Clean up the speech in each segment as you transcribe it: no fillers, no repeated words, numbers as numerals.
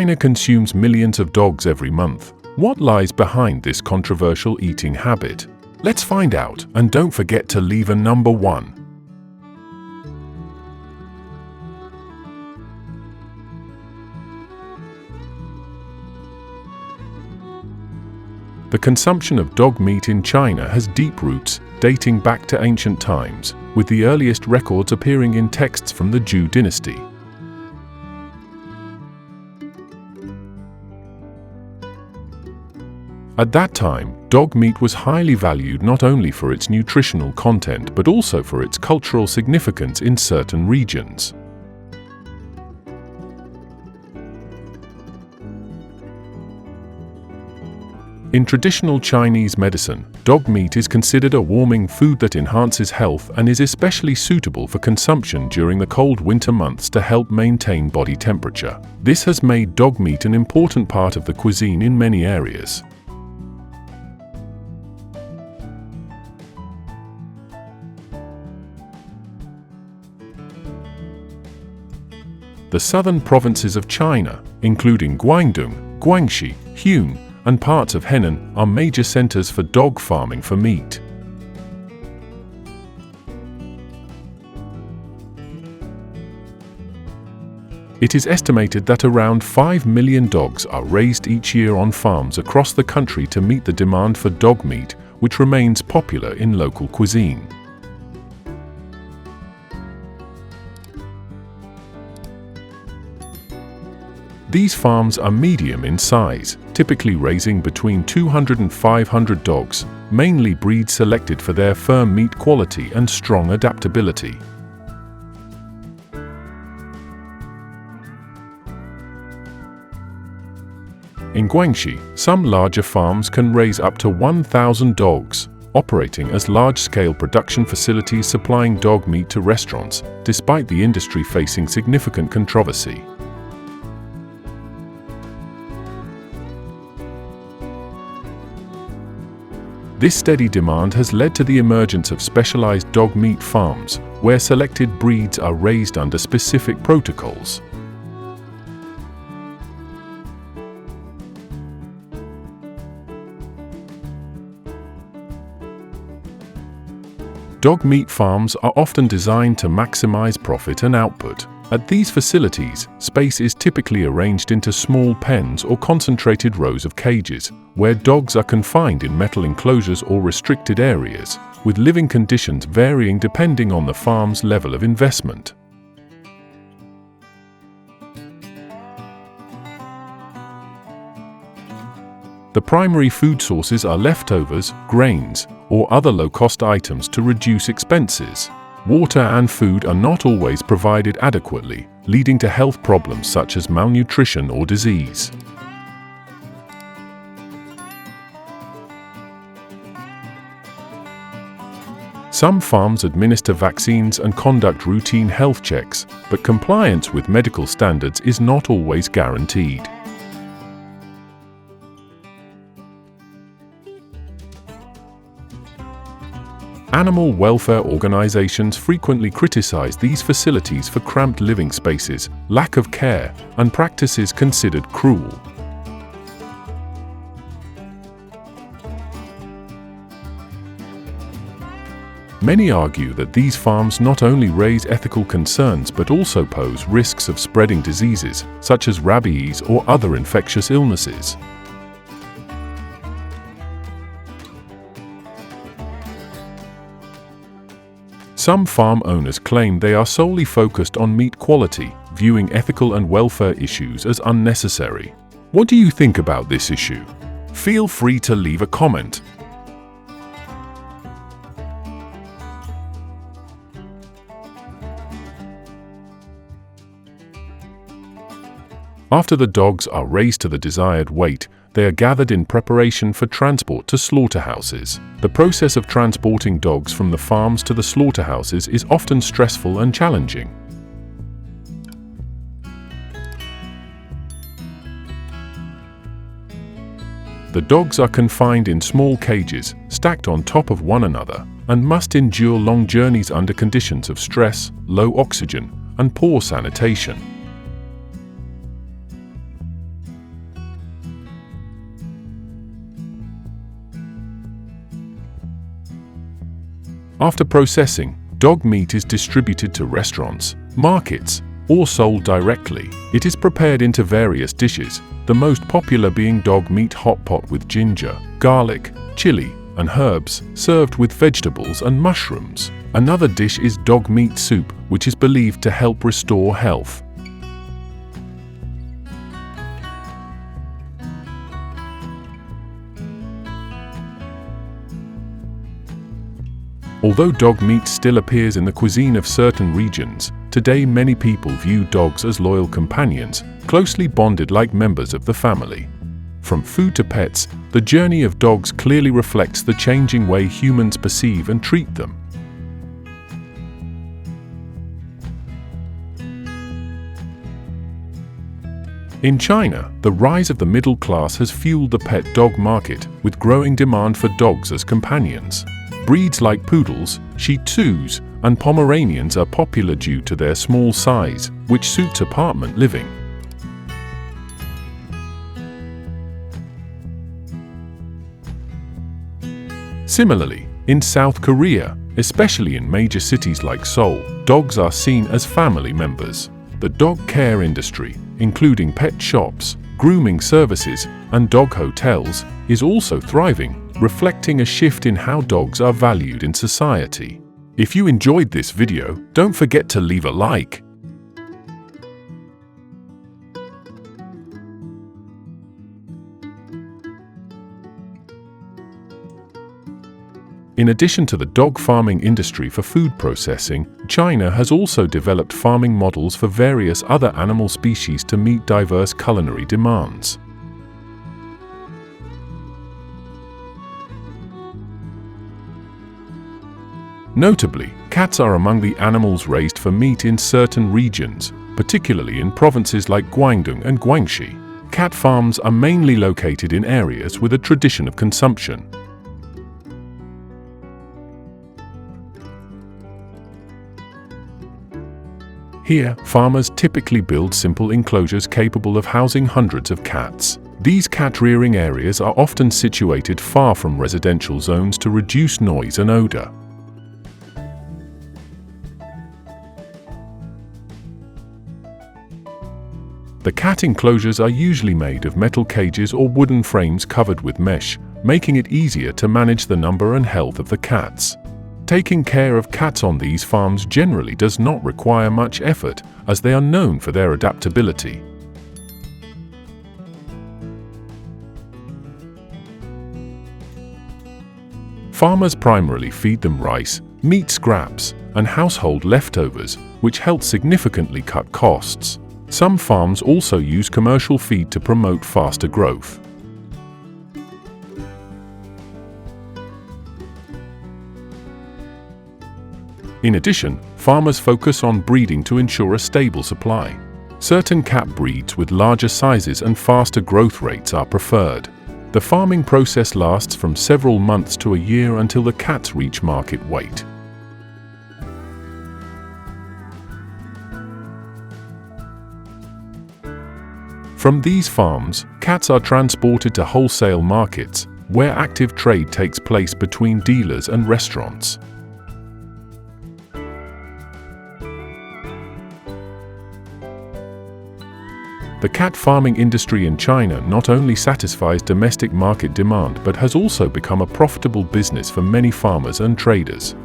China consumes millions of dogs every month. What lies behind this controversial eating habit? Let's find out, and don't forget to leave a number 1. The consumption of dog meat in China has deep roots, dating back to ancient times, with the earliest records appearing in texts from the Zhou dynasty. At that time, dog meat was highly valued not only for its nutritional content but also for its cultural significance in certain regions. In traditional Chinese medicine, dog meat is considered a warming food that enhances health and is especially suitable for consumption during the cold winter months to help maintain body temperature. This has made dog meat an important part of the cuisine in many areas. The southern provinces of China, including Guangdong, Guangxi, Yulin, and parts of Henan, are major centers for dog farming for meat. It is estimated that around 5 million dogs are raised each year on farms across the country to meet the demand for dog meat, which remains popular in local cuisine. These farms are medium in size, typically raising between 200 and 500 dogs, mainly breeds selected for their firm meat quality and strong adaptability. In Guangxi, some larger farms can raise up to 1,000 dogs, operating as large-scale production facilities supplying dog meat to restaurants, despite the industry facing significant controversy. This steady demand has led to the emergence of specialized dog meat farms, where selected breeds are raised under specific protocols. Dog meat farms are often designed to maximize profit and output. At these facilities, space is typically arranged into small pens or concentrated rows of cages, where dogs are confined in metal enclosures or restricted areas, with living conditions varying depending on the farm's level of investment. The primary food sources are leftovers, grains, or other low-cost items to reduce expenses. Water and food are not always provided adequately, leading to health problems such as malnutrition or disease. Some farms administer vaccines and conduct routine health checks, but compliance with medical standards is not always guaranteed. Animal welfare organizations frequently criticize these facilities for cramped living spaces, lack of care, and practices considered cruel. Many argue that these farms not only raise ethical concerns but also pose risks of spreading diseases, such as rabies or other infectious illnesses. Some farm owners claim they are solely focused on meat quality, viewing ethical and welfare issues as unnecessary. What do you think about this issue? Feel free to leave a comment. After the dogs are raised to the desired weight, they are gathered in preparation for transport to slaughterhouses. The process of transporting dogs from the farms to the slaughterhouses is often stressful and challenging. The dogs are confined in small cages, stacked on top of one another, and must endure long journeys under conditions of stress, low oxygen, and poor sanitation. After processing, dog meat is distributed to restaurants, markets, or sold directly. It is prepared into various dishes, the most popular being dog meat hot pot with ginger, garlic, chili, and herbs, served with vegetables and mushrooms. Another dish is dog meat soup, which is believed to help restore health. Although dog meat still appears in the cuisine of certain regions, today many people view dogs as loyal companions, closely bonded like members of the family. From food to pets, the journey of dogs clearly reflects the changing way humans perceive and treat them. In China, the rise of the middle class has fueled the pet dog market, with growing demand for dogs as companions. Breeds like poodles, Shih Tzus, and Pomeranians are popular due to their small size, which suits apartment living. Similarly, in South Korea, especially in major cities like Seoul, dogs are seen as family members. The dog care industry, including pet shops, grooming services, and dog hotels, is also thriving, reflecting a shift in how dogs are valued in society. If you enjoyed this video, don't forget to leave a like. In addition to the dog farming industry for food processing, China has also developed farming models for various other animal species to meet diverse culinary demands. Notably, cats are among the animals raised for meat in certain regions, particularly in provinces like Guangdong and Guangxi. Cat farms are mainly located in areas with a tradition of consumption. Here, farmers typically build simple enclosures capable of housing hundreds of cats. These cat-rearing areas are often situated far from residential zones to reduce noise and odor. The cat enclosures are usually made of metal cages or wooden frames covered with mesh, making it easier to manage the number and health of the cats. Taking care of cats on these farms generally does not require much effort, as they are known for their adaptability. Farmers primarily feed them rice, meat scraps, and household leftovers, which help significantly cut costs. Some farms also use commercial feed to promote faster growth. In addition, farmers focus on breeding to ensure a stable supply. Certain cat breeds with larger sizes and faster growth rates are preferred. The farming process lasts from several months to a year until the cats reach market weight. From these farms, cats are transported to wholesale markets, where active trade takes place between dealers and restaurants. The cat farming industry in China not only satisfies domestic market demand but has also become a profitable business for many farmers and traders.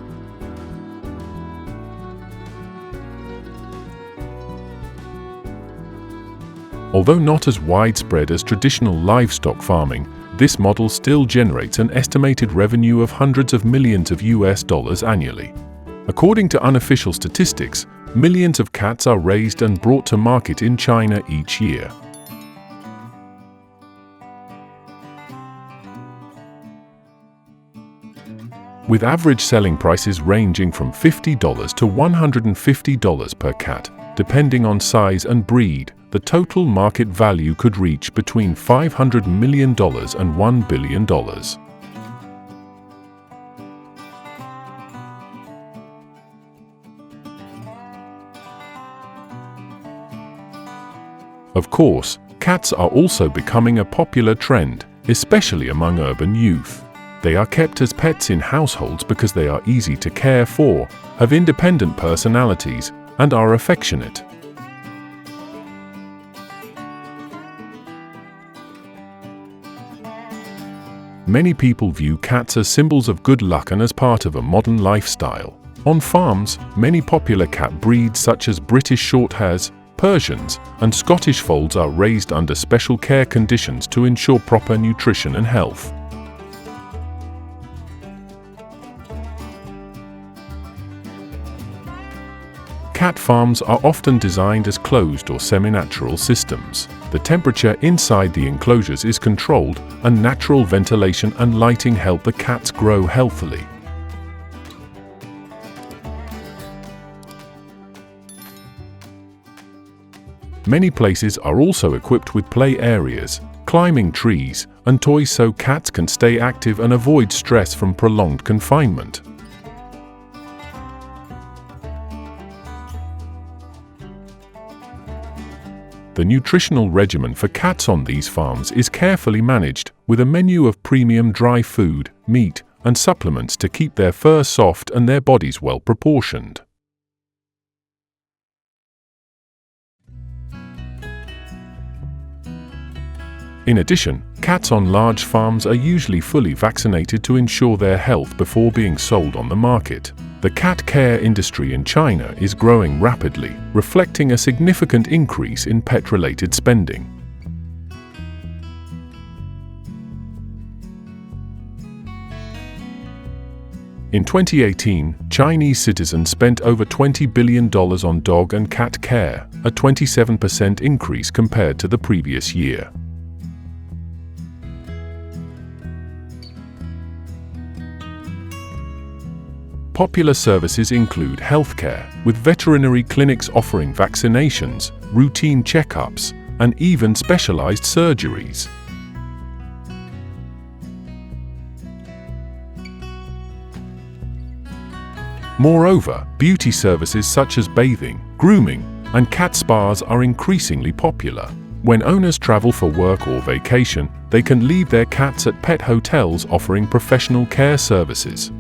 Although not as widespread as traditional livestock farming, this model still generates an estimated revenue of hundreds of millions of US dollars annually. According to unofficial statistics, millions of cats are raised and brought to market in China each year. With average selling prices ranging from $50 to $150 per cat, depending on size and breed, the total market value could reach between $500 million and $1 billion. Of course, cats are also becoming a popular trend, especially among urban youth. They are kept as pets in households because they are easy to care for, have independent personalities, and are affectionate. Many people view cats as symbols of good luck and as part of a modern lifestyle. On farms, many popular cat breeds such as British Shorthairs, Persians, and Scottish Folds are raised under special care conditions to ensure proper nutrition and health. Cat farms are often designed as closed or semi-natural systems. The temperature inside the enclosures is controlled, and natural ventilation and lighting help the cats grow healthily. Many places are also equipped with play areas, climbing trees, and toys so cats can stay active and avoid stress from prolonged confinement. The nutritional regimen for cats on these farms is carefully managed, with a menu of premium dry food, meat, and supplements to keep their fur soft and their bodies well proportioned. In addition, cats on large farms are usually fully vaccinated to ensure their health before being sold on the market. The cat care industry in China is growing rapidly, reflecting a significant increase in pet-related spending. In 2018, Chinese citizens spent over $20 billion on dog and cat care, a 27% increase compared to the previous year. Popular services include healthcare, with veterinary clinics offering vaccinations, routine checkups, and even specialized surgeries. Moreover, beauty services such as bathing, grooming, and cat spas are increasingly popular. When owners travel for work or vacation, they can leave their cats at pet hotels offering professional care services.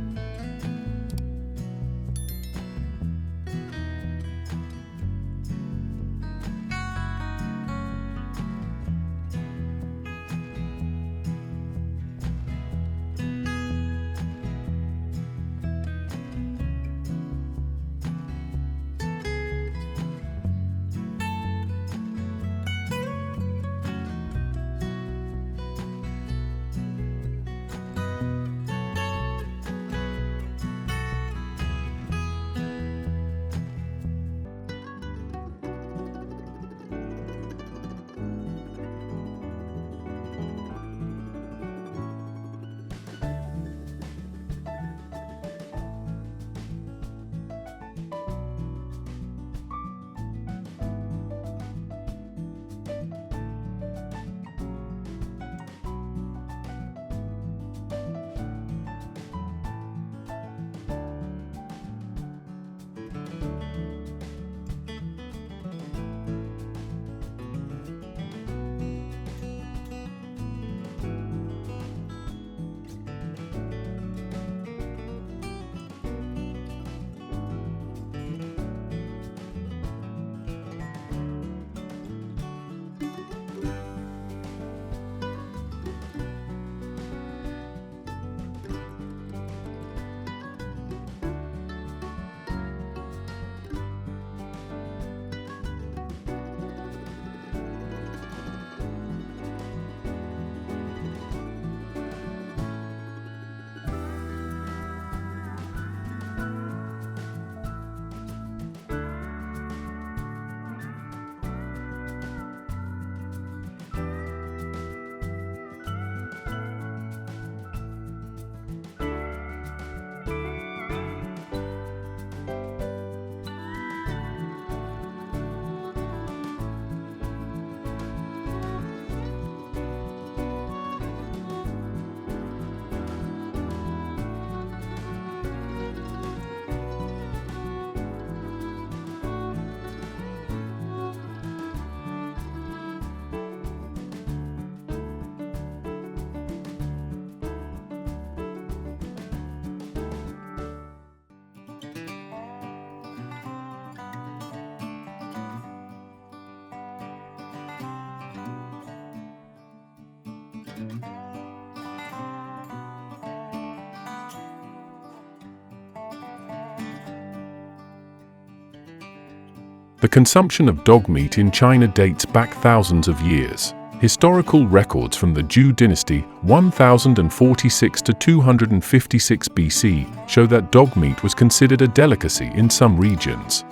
The consumption of dog meat in China dates back thousands of years. Historical records from the Zhou dynasty 1046 to 256 BC show that dog meat was considered a delicacy in some regions.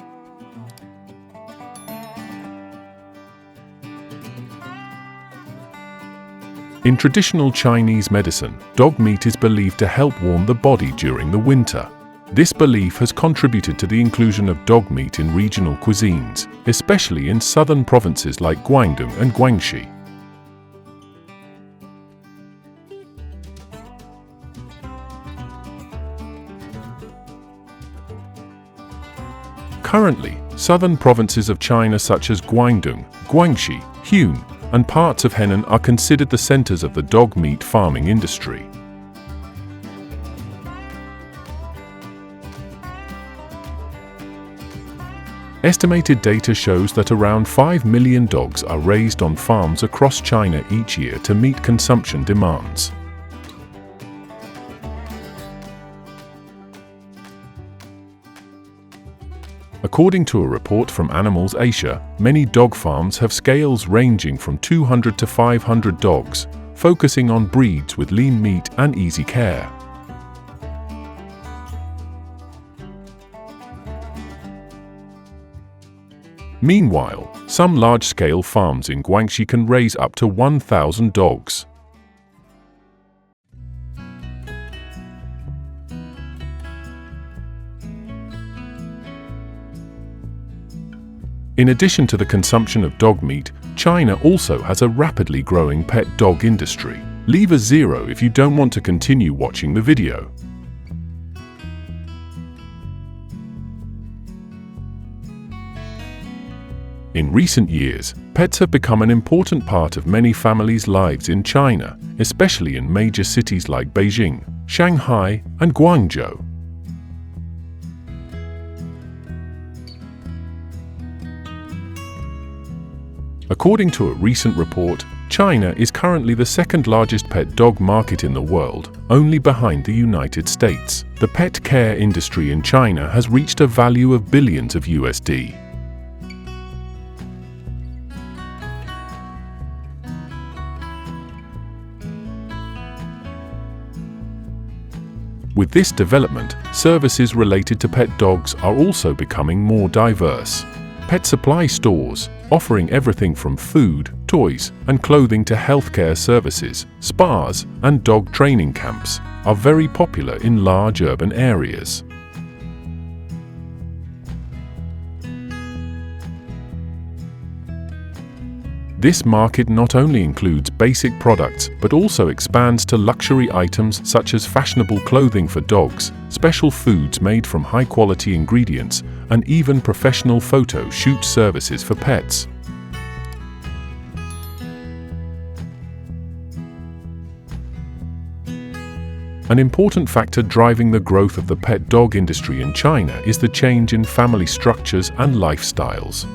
In traditional Chinese medicine, dog meat is believed to help warm the body during the winter. This belief has contributed to the inclusion of dog meat in regional cuisines, especially in southern provinces like Guangdong and Guangxi. Currently, southern provinces of China such as Guangdong, Guangxi, Yulin, and parts of Henan are considered the centers of the dog meat farming industry. Estimated data shows that around 5 million dogs are raised on farms across China each year to meet consumption demands. According to a report from Animals Asia, many dog farms have scales ranging from 200 to 500 dogs, focusing on breeds with lean meat and easy care. Meanwhile, some large-scale farms in Guangxi can raise up to 1,000 dogs. In addition to the consumption of dog meat, China also has a rapidly growing pet dog industry. Leave a 0 if you don't want to continue watching the video. In recent years, pets have become an important part of many families' lives in China, especially in major cities like Beijing, Shanghai, and Guangzhou. According to a recent report, China is currently the second largest pet dog market in the world, only behind the United States. The pet care industry in China has reached a value of billions of USD. With this development, services related to pet dogs are also becoming more diverse. Pet supply stores, offering everything from food, toys, and clothing to healthcare services, spas, and dog training camps, are very popular in large urban areas. This market not only includes basic products but also expands to luxury items such as fashionable clothing for dogs, special foods made from high-quality ingredients, and even professional photo shoot services for pets. An important factor driving the growth of the pet dog industry in China is the change in family structures and lifestyles.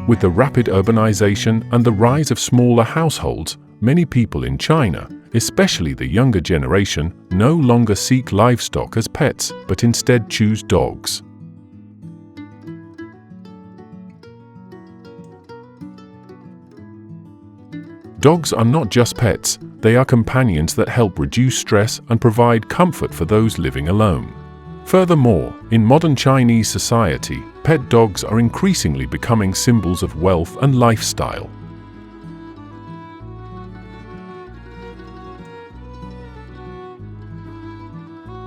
With the rapid urbanization and the rise of smaller households, many people in China, especially the younger generation, no longer seek livestock as pets, but instead choose dogs. Dogs are not just pets, they are companions that help reduce stress and provide comfort for those living alone. Furthermore, in modern Chinese society, pet dogs are increasingly becoming symbols of wealth and lifestyle.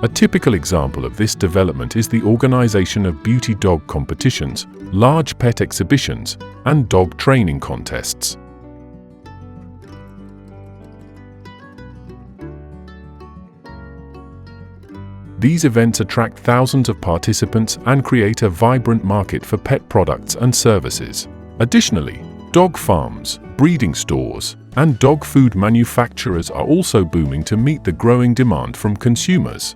A typical example of this development is the organization of beauty dog competitions, large pet exhibitions, and dog training contests. These events attract thousands of participants and create a vibrant market for pet products and services. Additionally, dog farms, breeding stores, and dog food manufacturers are also booming to meet the growing demand from consumers.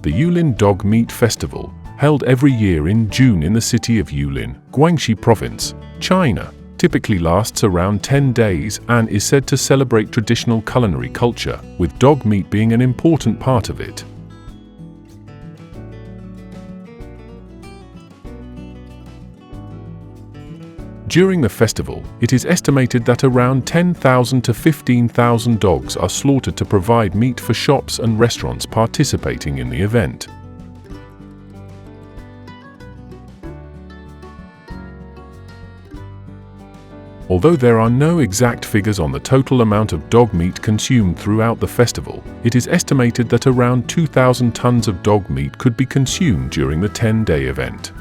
The Yulin Dog Meat Festival, held every year in June in the city of Yulin, Guangxi Province, China, typically lasts around 10 days and is said to celebrate traditional culinary culture, with dog meat being an important part of it. During the festival, it is estimated that around 10,000 to 15,000 dogs are slaughtered to provide meat for shops and restaurants participating in the event. Although there are no exact figures on the total amount of dog meat consumed throughout the festival, it is estimated that around 2,000 tons of dog meat could be consumed during the 10-day event.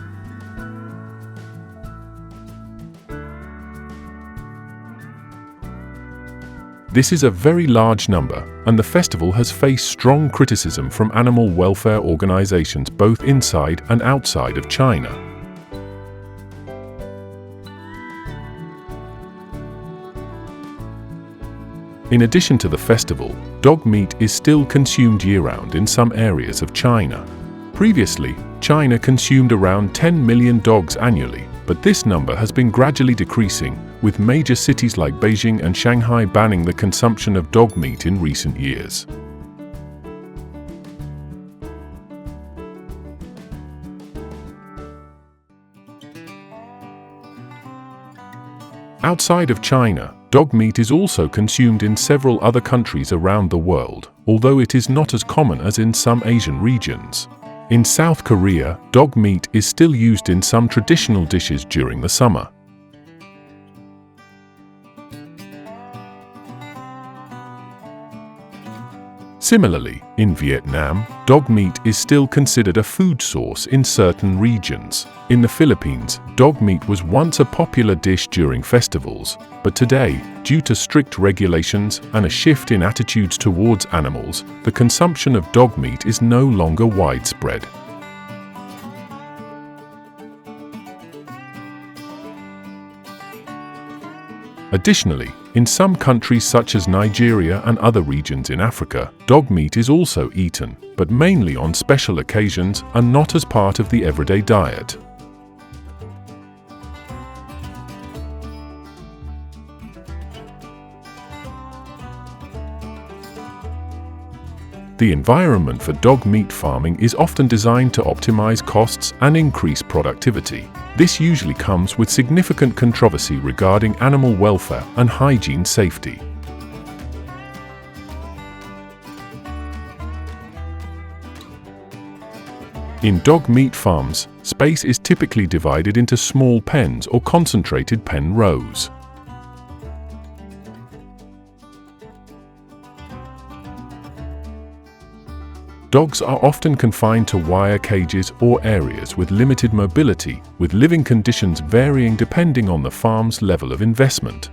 This is a very large number, and the festival has faced strong criticism from animal welfare organizations both inside and outside of China. In addition to the festival, dog meat is still consumed year-round in some areas of China. Previously, China consumed around 10 million dogs annually, but this number has been gradually decreasing, with major cities like Beijing and Shanghai banning the consumption of dog meat in recent years. Outside of China, dog meat is also consumed in several other countries around the world, although it is not as common as in some Asian regions. In South Korea, dog meat is still used in some traditional dishes during the summer. Similarly, in Vietnam, dog meat is still considered a food source in certain regions. In the Philippines, dog meat was once a popular dish during festivals, but today, due to strict regulations and a shift in attitudes towards animals, the consumption of dog meat is no longer widespread. Additionally, in some countries such as Nigeria and other regions in Africa, dog meat is also eaten, but mainly on special occasions and not as part of the everyday diet. The environment for dog meat farming is often designed to optimize costs and increase productivity. This usually comes with significant controversy regarding animal welfare and hygiene safety. In dog meat farms, space is typically divided into small pens or concentrated pen rows. Dogs are often confined to wire cages or areas with limited mobility, with living conditions varying depending on the farm's level of investment.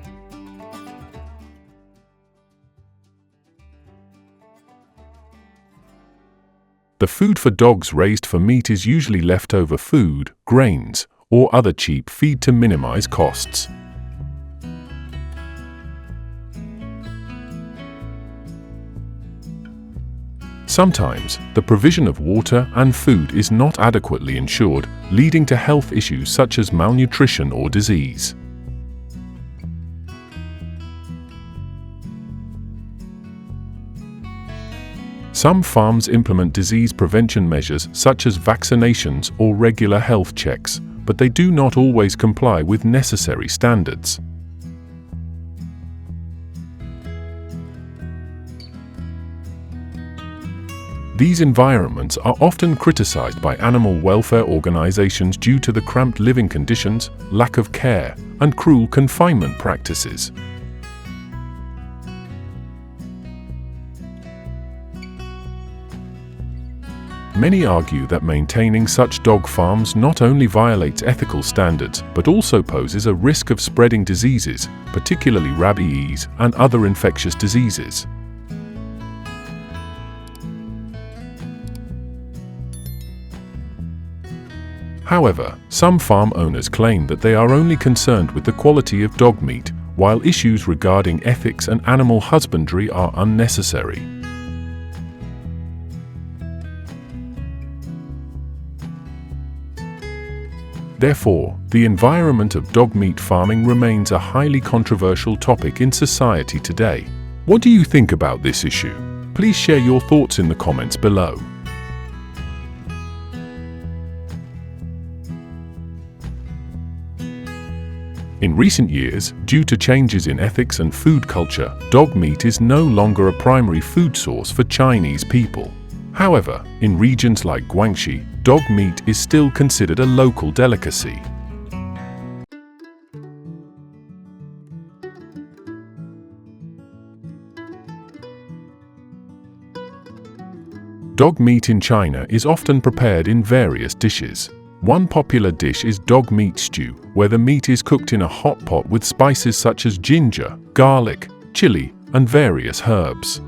The food for dogs raised for meat is usually leftover food, grains, or other cheap feed to minimize costs. Sometimes, the provision of water and food is not adequately ensured, leading to health issues such as malnutrition or disease. Some farms implement disease prevention measures such as vaccinations or regular health checks, but they do not always comply with necessary standards. These environments are often criticized by animal welfare organizations due to the cramped living conditions, lack of care, and cruel confinement practices. Many argue that maintaining such dog farms not only violates ethical standards, but also poses a risk of spreading diseases, particularly rabies and other infectious diseases. However, some farm owners claim that they are only concerned with the quality of dog meat, while issues regarding ethics and animal husbandry are unnecessary. Therefore, the environment of dog meat farming remains a highly controversial topic in society today. What do you think about this issue? Please share your thoughts in the comments below. In recent years, due to changes in ethics and food culture, dog meat is no longer a primary food source for Chinese people. However, in regions like Guangxi, dog meat is still considered a local delicacy. Dog meat in China is often prepared in various dishes. One popular dish is dog meat stew, where the meat is cooked in a hot pot with spices such as ginger, garlic, chili, and various herbs.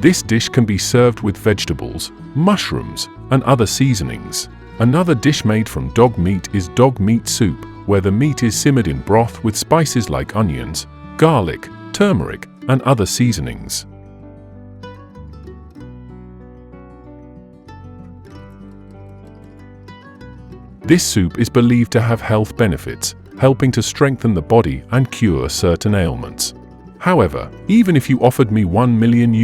This dish can be served with vegetables, mushrooms, and other seasonings. Another dish made from dog meat is dog meat soup, where the meat is simmered in broth with spices like onions, garlic, turmeric, and other seasonings. This soup is believed to have health benefits, helping to strengthen the body and cure certain ailments. However, even if you offered me $1 million,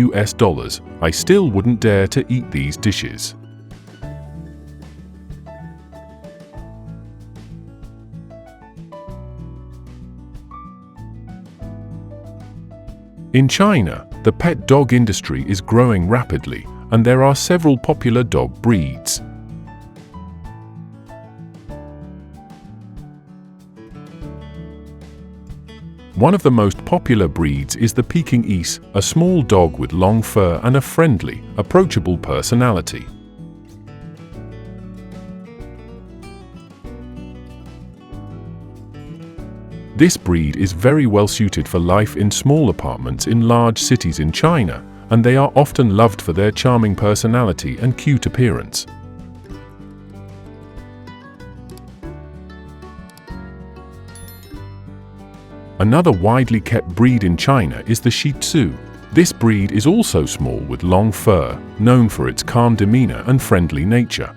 I still wouldn't dare to eat these dishes. In China, the pet dog industry is growing rapidly, and there are several popular dog breeds. One of the most popular breeds is the Pekingese, a small dog with long fur and a friendly, approachable personality. This breed is very well suited for life in small apartments in large cities in China, and they are often loved for their charming personality and cute appearance. Another widely kept breed in China is the Shih Tzu. This breed is also small with long fur, known for its calm demeanor and friendly nature.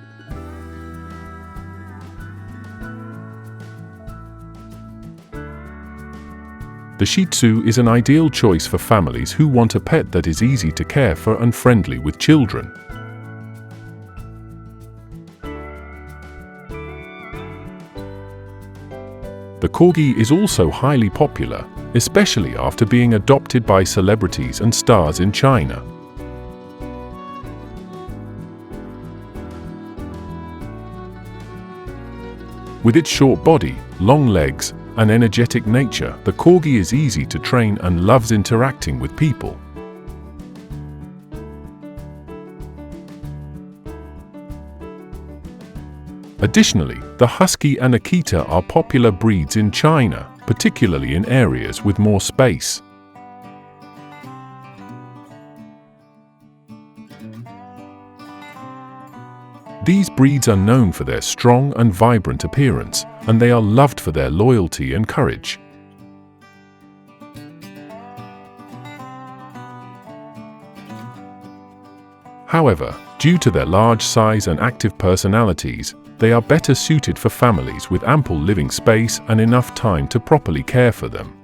The Shih Tzu is an ideal choice for families who want a pet that is easy to care for and friendly with children. The Corgi is also highly popular, especially after being adopted by celebrities and stars in China. With its short body, long legs, and energetic nature, the Corgi is easy to train and loves interacting with people. Additionally, the Husky and Akita are popular breeds in China, particularly in areas with more space. These breeds are known for their strong and vibrant appearance, and they are loved for their loyalty and courage. However, due to their large size and active personalities, they are better suited for families with ample living space and enough time to properly care for them.